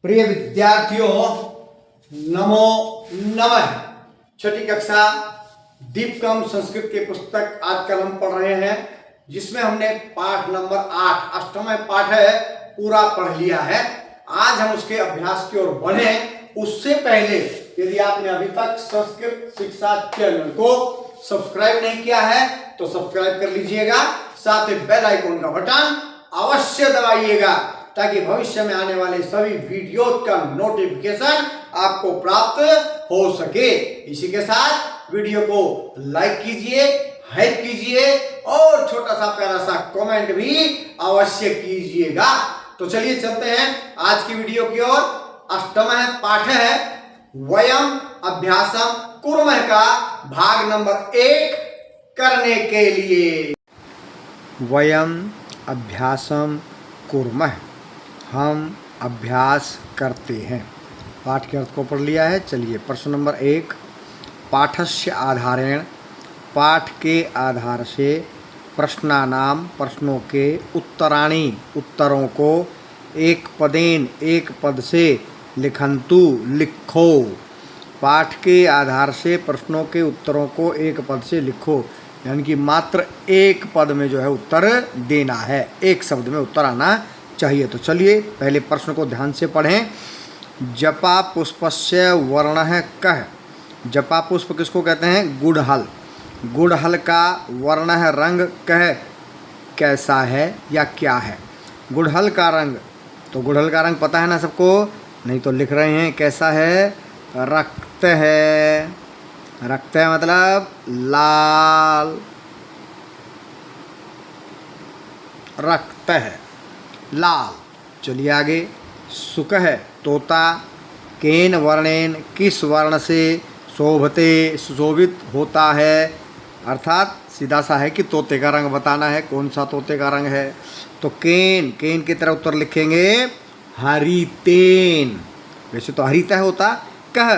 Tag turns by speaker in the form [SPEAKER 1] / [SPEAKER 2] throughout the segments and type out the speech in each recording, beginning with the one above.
[SPEAKER 1] प्रिय विद्यार्थियों, नमो नमः। छठी कक्षा दीपकम संस्कृत की पुस्तक आज कल हम पढ़ रहे हैं, जिसमें हमने पाठ नंबर 8 अष्टम पाठ है पूरा पढ़ लिया है। आज हम उसके अभ्यास की ओर बढ़े। उससे पहले यदि आपने अभी तक संस्कृत शिक्षा चैनल को सब्सक्राइब नहीं किया है तो सब्सक्राइब कर लीजिएगा, साथ ही बेल आइकन का बटन अवश्य दबाइएगा ताकि भविष्य में आने वाले सभी वीडियो का नोटिफिकेशन आपको प्राप्त हो सके। इसी के साथ वीडियो को लाइक कीजिए, हाइप कीजिए और छोटा सा प्यारा सा कमेंट भी अवश्य कीजिएगा। तो चलिए चलते हैं आज की वीडियो की ओर। अष्टम पाठ है वयम अभ्यासम कुर्मः का भाग नंबर 1 करने के लिए। वयम अभ्यासम कुर्मः, हम अभ्यास करते हैं। पाठ के अर्थ को पढ़ लिया है। चलिए प्रश्न नंबर 1, पाठस्य आधारेण, पाठ के आधार से, प्रश्नानाम प्रश्नों के, उत्तराणि उत्तरों को, एक पदेन एक पद से, लिखन्तु लिखो। पाठ के आधार से प्रश्नों के उत्तरों को एक पद से लिखो, यानी कि मात्र एक पद में जो है उत्तर देना है, एक शब्द में उत्तर आना चाहिए। तो चलिए पहले प्रश्न को ध्यान से पढ़ें। जपा पुष्पस्य वर्णः कः। जपा पुष्प किसको कहते हैं? गुड़हल। गुड़हल का वर्णः रंग कः, कैसा है या क्या है? गुड़हल का रंग, तो गुड़हल का रंग पता है ना सबको? नहीं तो लिख रहे हैं कैसा है? रक्त है। रक्त है मतलब लाल, रक्त है लाल। चलिए आगे। सुक है तोता, केन वर्णेन किस वर्ण से, शोभते सुशोभित होता है, अर्थात सीधा सा है कि तोते का रंग बताना है, कौन सा तोते का रंग है। तो केन, केन की तरह उत्तर लिखेंगे हरितेन। वैसे तो हरितः होता, कह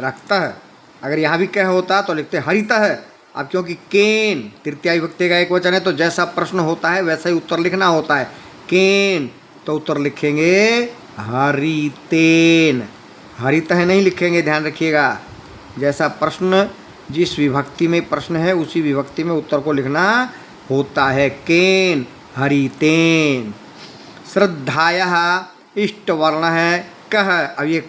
[SPEAKER 1] रक्त है, अगर यहाँ भी कह होता तो लिखते हरितः है। अब क्योंकि केन तृतीया विभक्ति का एक वचन है तो जैसा प्रश्न होता है वैसा ही उत्तर लिखना होता है। केन तो उत्तर लिखेंगे हरितेन, हरितः नहीं लिखेंगे, ध्यान रखिएगा। जैसा प्रश्न, जिस विभक्ति में प्रश्न है उसी विभक्ति में उत्तर को लिखना होता है। केन हरितेन। श्रद्धायः इष्ट वर्ण है कः। अब ये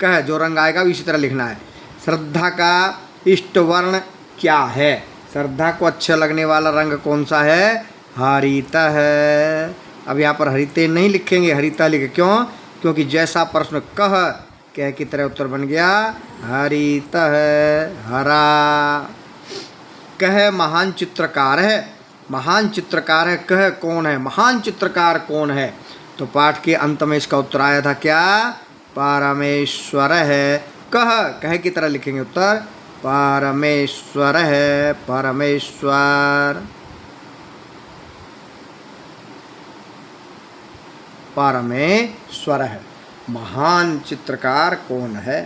[SPEAKER 1] कह जो रंग आएगा इसी तरह लिखना है। श्रद्धा का इष्ट वर्ण क्या है? श्रद्धा को अच्छा लगने वाला रंग कौन सा है? हरिता है। अब यहाँ पर हरितेन नहीं लिखेंगे, हरिता लिखे। क्यों? क्योंकि जैसा प्रश्न कह की तरह उत्तर बन गया हरिता है, हरा। कह महान चित्रकार है। महान चित्रकार है कह कौन है? महान चित्रकार कौन है? तो पाठ के अंत में इसका उत्तर आया था क्या? परमेश्वर है। कह की तरह लिखेंगे उत्तर परमेश्वर है, परमेश्वर। परमेश्वर है। महान चित्रकार कौन है?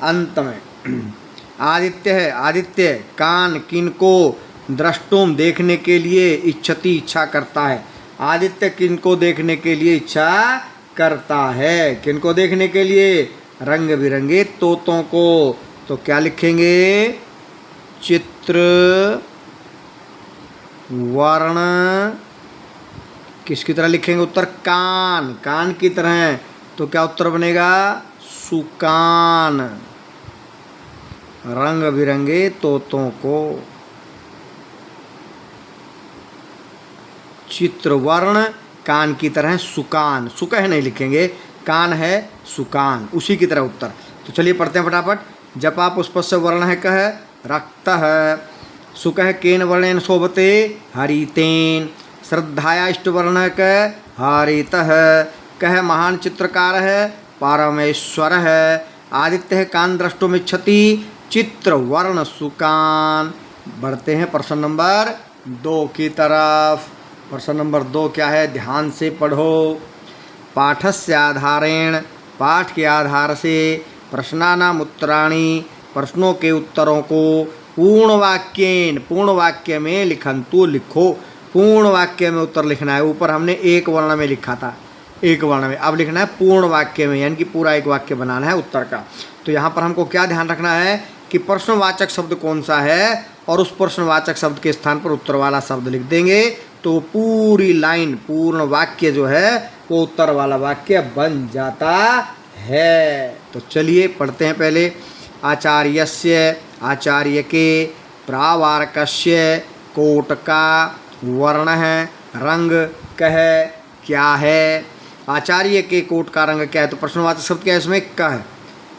[SPEAKER 1] अंत में आदित्य है। आदित्य कान किनको द्रष्टुम देखने के लिए इच्छति इच्छा करता है। आदित्य किनको देखने के लिए इच्छा करता है? किनको देखने के लिए? रंग बिरंगे तोतों को। तो क्या लिखेंगे? चित्र वर्ण किसकी तरह लिखेंगे उत्तर? कान, कान की तरह। तो क्या उत्तर बनेगा? सुकान। रंग बिरंगे तोतों को। चित्र वर्ण कान की तरह सुकान। सुक है नहीं लिखेंगे, कान है सुकान, उसी की तरह उत्तर। तो चलिए पढ़ते हैं फटाफट। जपा पुष्पस्य वर्ण है कह, रक्त है। सुक है केन वर्णेन शोभते, हरितेन। श्रद्धाया इष्ट वर्ण है कह, हरित है। कह महान चित्रकार है, परमेश्वर है। आदित्य है कान द्रष्टुम इच्छति, चित्र वर्ण सुकान। बढ़ते हैं प्रश्न नंबर 2 की तरफ। प्रश्न नंबर 2 क्या है? ध्यान से पढ़ो। पाठस्य आधारेण, पाठ के आधार से, प्रश्नानाम उत्तराणि प्रश्नों के उत्तरों को, पूर्ण वाक्येन पूर्ण वाक्य में, लिखन्तु लिखो। पूर्ण वाक्य में उत्तर लिखना है। ऊपर हमने एक वर्ण में लिखा था, एक वर्ण में। अब लिखना है पूर्ण वाक्य में, यानी कि पूरा एक वाक्य बनाना है उत्तर का। तो यहाँ पर हमको क्या ध्यान रखना है कि प्रश्नवाचक शब्द कौन सा है और उस प्रश्नवाचक शब्द के स्थान पर उत्तर वाला शब्द लिख देंगे तो पूरी लाइन, पूर्ण वाक्य जो है वो उत्तर वाला वाक्य बन जाता है। तो चलिए पढ़ते हैं पहले। आचार्यस्य, आचार्य के, प्रावारकस्य, कोट का, वर्ण है, रंग कह क्या है। आचार्य के कोट का रंग क्या है, तो प्रश्नवाचक शब्द क्या है इसमें, क है।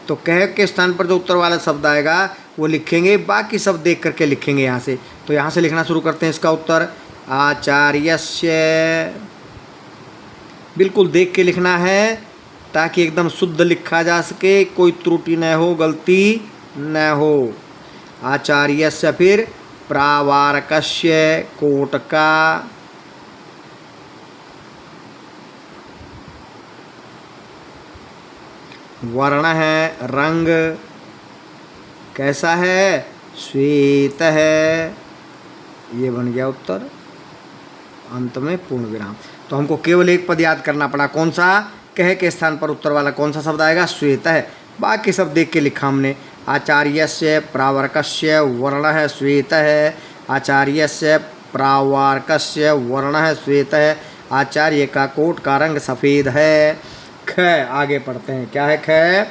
[SPEAKER 1] तो कह के स्थान पर जो उत्तर वाला शब्द आएगा वो लिखेंगे, बाकी सब देख करके लिखेंगे यहाँ से। तो यहाँ से लिखना शुरू करते हैं इसका उत्तर। आचार्यस्य, बिल्कुल देख के लिखना है ताकि एकदम शुद्ध लिखा जा सके, कोई त्रुटि न हो, गलती न हो। आचार्यस्य, फिर प्रावारकस्य, कोट का, वर्ण है, रंग कैसा है, श्वेत है। ये बन गया उत्तर, अंत में पूर्ण विराम। तो हमको केवल एक पद याद करना पड़ा, कौन सा, कह के स्थान पर उत्तर वाला कौन सा शब्द आएगा, श्वेत है। बाकी सब देख के लिखा हमने। आचार्यस्य, प्रावारकस्य, वर्ण है, श्वेत है। आचार्यस्य, प्रावारकस्य, वर्ण है, श्वेत है। आचार्य का कोट का रंग सफ़ेद है। ख, आगे पढ़ते हैं, क्या है ख,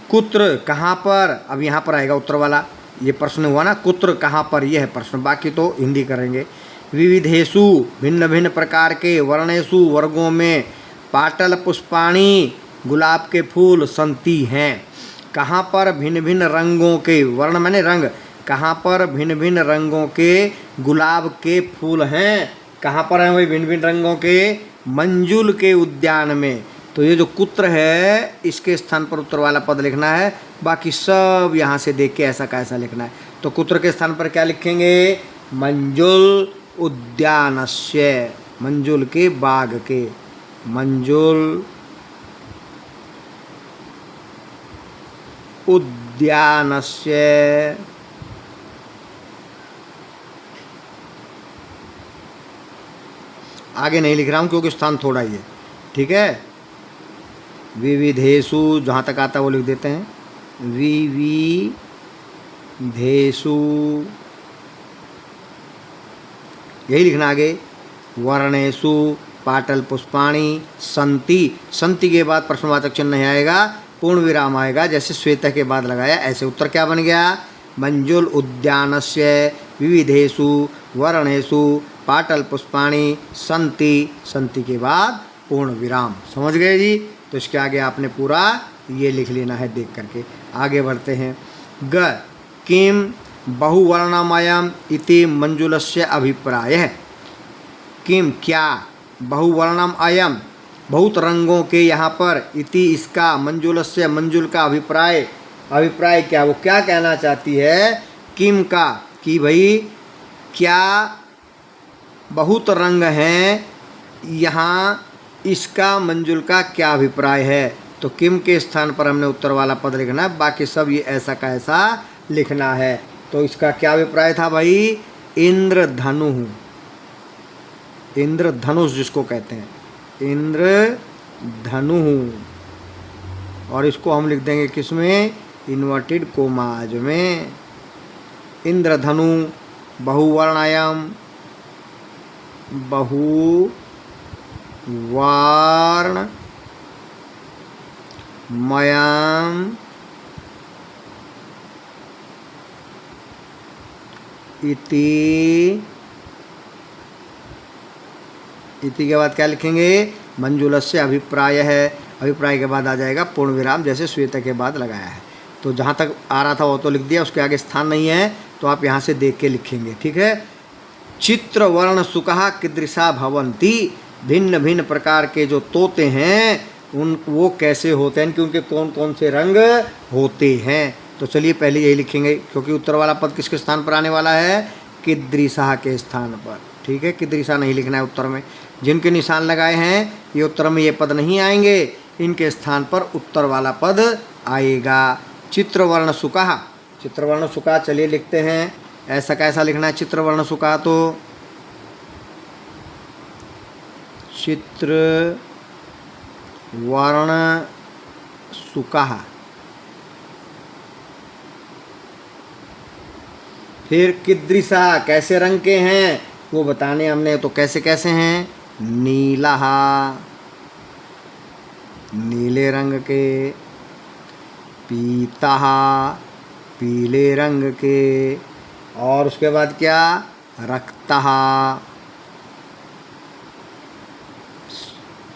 [SPEAKER 1] कुत्र, कहाँ पर। अब यहाँ पर आएगा उत्तर वाला, ये प्रश्न हुआ ना, कुत्र कहाँ पर, यह है प्रश्न, बाकी तो हिंदी करेंगे। विविधेषु, भिन्न भिन्न प्रकार के, वर्णेषु, वर्गों में, पाटल पुष्पाणि, गुलाब के फूल, संति हैं। कहाँ पर भिन्न भिन्न रंगों के, वर्ण माने रंग, कहाँ पर भिन्न भिन्न रंगों के गुलाब के फूल हैं। कहाँ पर हैं वही भिन्न भिन्न रंगों के, मंजुल के उद्यान में। तो ये जो कुत्र है इसके स्थान पर उत्तर वाला पद लिखना है, बाकी सब यहाँ से देख के ऐसा कैसा लिखना है। तो कुत्र के स्थान पर क्या लिखेंगे, मंजुल उद्यानस्य, मंजुल के बाग के, मंजुल उद्यानस्य। आगे नहीं लिख रहा हूँ क्योंकि स्थान थोड़ा ही है, ठीक है। विविधेषु, जहाँ तक आता है वो लिख देते हैं, विविधेषु, यही लिखना आगे। वर्णेषु, पाटल पुष्पाणि, संति, संति के बाद प्रश्नवाचक चिन्ह नहीं आएगा, पूर्ण विराम आएगा, जैसे श्वेत के बाद लगाया ऐसे। उत्तर क्या बन गया, मंजुल उद्यानस्य, विविधेषु, वर्णेषु, पाटल पुष्पाणि, संति, संति के बाद पूर्ण विराम। समझ गए जी। तो इसके आगे आपने पूरा ये लिख लेना है देख करके। आगे बढ़ते हैं। ग, किम बहुवर्णमयम् इति मंजुलस्य अभिप्रायः। किम, क्या, बहुवर्णम अयम, बहुत रंगों के यहाँ पर, इति इसका, मंजुलस्य, मंजुल का, अभिप्राय, अभिप्राय क्या, वो क्या कहना चाहती है, किम का, कि भाई क्या बहुत रंग हैं यहाँ, इसका, मंजुल का क्या अभिप्राय है। तो किम के स्थान पर हमने उत्तर वाला पद लिखना है, बाकी सब ये ऐसा का ऐसा लिखना है। तो इसका क्या अभिप्राय था भाई, इंद्रधनु, इंद्रधनुष जिसको कहते हैं, इंद्रधनु। और इसको हम लिख देंगे किसमें, इन्वर्टेड कोमाज में। इंद्रधनु बहुवर्णायाम, बहुवर्णमयाम इति, इति के बाद क्या लिखेंगे, मंजुलस्य अभिप्राय है, अभिप्राय के बाद आ जाएगा पूर्ण विराम, जैसे श्वेत के बाद लगाया है। तो जहाँ तक आ रहा था वो तो लिख दिया, उसके आगे स्थान नहीं है तो आप यहाँ से देख के लिखेंगे, ठीक है। चित्र वर्ण सुकहा कीदृशा भवन्ति, भिन्न भिन्न प्रकार के जो तोते हैं उन वो कैसे होते हैं, कि उनके कौन कौन से रंग होते हैं। तो चलिए पहले यही लिखेंगे, क्योंकि उत्तर वाला पद किसके स्थान पर आने वाला है, कीदृशा के स्थान पर, ठीक है। कीदृशा नहीं लिखना है उत्तर में, जिनके निशान लगाए हैं ये उत्तर में ये पद नहीं आएंगे, इनके स्थान पर उत्तर वाला पद आएगा। चित्रवर्ण सुकहा, चित्रवर्ण सुकहा, चलिए लिखते हैं, ऐसा कैसा लिखना है चित्रवर्ण सुकहा, तो चित्र वर्ण सुकः। फिर कीदृशा, कैसे रंग के हैं वो बताने हमने, तो कैसे कैसे हैं, नीलः, नीले रंग के, पीतः, पीले रंग के, और उसके बाद क्या, रक्तः,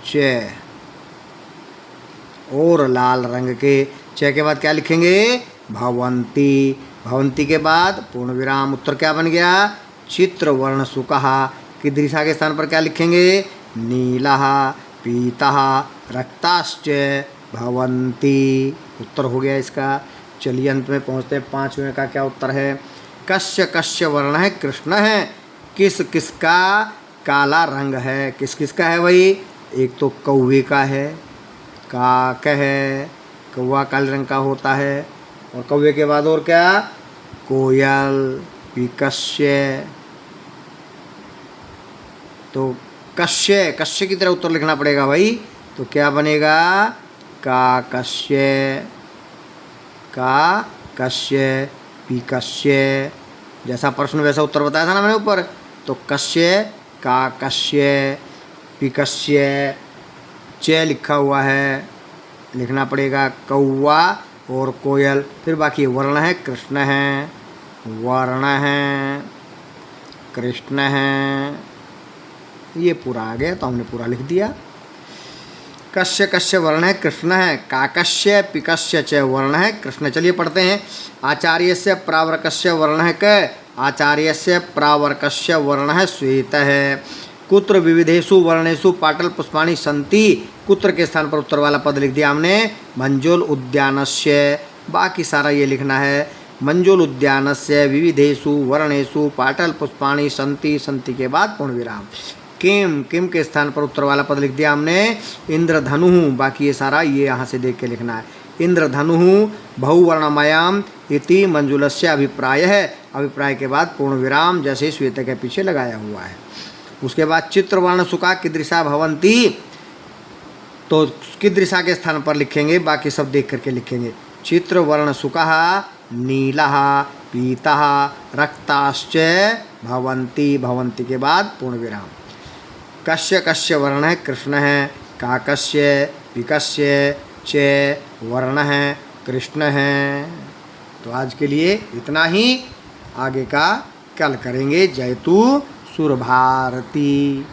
[SPEAKER 1] च, और लाल रंग के। च के बाद क्या लिखेंगे, भवन्ति, भवन्ति के बाद पूर्ण विराम, उत्तर क्या बन गया, चित्रवर्ण सुकः। कीदृशा के स्थान पर क्या लिखेंगे, नीलः, पीतः, रक्ताश्च भवन्ति, उत्तर हो गया इसका। चलिए अंत में पहुँचते हैं, 5वें का क्या उत्तर है। कस्य कस्य वर्ण है, कृष्ण है, किस किसका काला रंग है, किस किसका है भाई, एक तो कौवे का है, काक है, कौवा काले रंग का होता है, और कौवे के बाद और क्या, कोयल, विकस्य। तो कस्य, कस्य की तरह उत्तर लिखना पड़ेगा भाई, तो क्या बनेगा, काकस्य, काकस्य, पिकस्य, जैसा प्रश्न वैसा उत्तर बताया था ना मैंने ऊपर। तो कस्य, काकस्य, पिकस्य, च लिखा हुआ है, लिखना पड़ेगा कौवा और कोयल। फिर बाकी वर्ण है, कृष्ण है, वर्ण है, कृष्ण है, ये पूरा आ गया, तो हमने पूरा लिख दिया। कस्य कस्य वर्ण है, कृष्ण है, काकस्य पिकस्य च वर्ण है, कृष्ण। चलिए पढ़ते हैं। आचार्यस्य प्रावर्कस्य वर्ण है क, आचार्यस्य प्रावर्कस्य वर्ण है श्वेत है। कुत्र विविधेषु वर्णेषु पाटल पुष्पाणि सन्ति, कुत्र के स्थान पर उत्तर वाला पद लिख दिया हमने, मंजोल उद्यानस्य। बाकी सारा ये लिखना है, मंजोल उद्यानस्य विविधेषु वर्णेषु पाटल पुष्पाणि सन्ति, सन्ति के बाद पूर्ण विराम। किम, किम के स्थान पर उत्तर वाला पद लिख दिया हमने, इंद्रधनु। बाकी ये सारा ये यहाँ से देख के लिखना है, इंद्रधनु बहुवर्णमयाम इति मंजुलस्य अभिप्राय है, अभिप्राय के बाद पूर्ण विराम जैसे श्वेत के पीछे लगाया हुआ है। उसके बाद चित्रवर्ण सुका कीदृशा भवन्ति, तो कीदृशा के स्थान पर लिखेंगे, बाकी सब देख करके लिखेंगे। चित्रवर्ण सुकः नीलः, पीतः, रक्ताश्च भवन्ति, भवन्ति के बाद पूर्ण विराम। कस्य कस्य वर्ण है, कृष्ण है, काकस्य पिकस्य च वर्ण है, कृष्ण है। तो आज के लिए इतना ही, आगे का कल करेंगे। जयतु सुरभारती।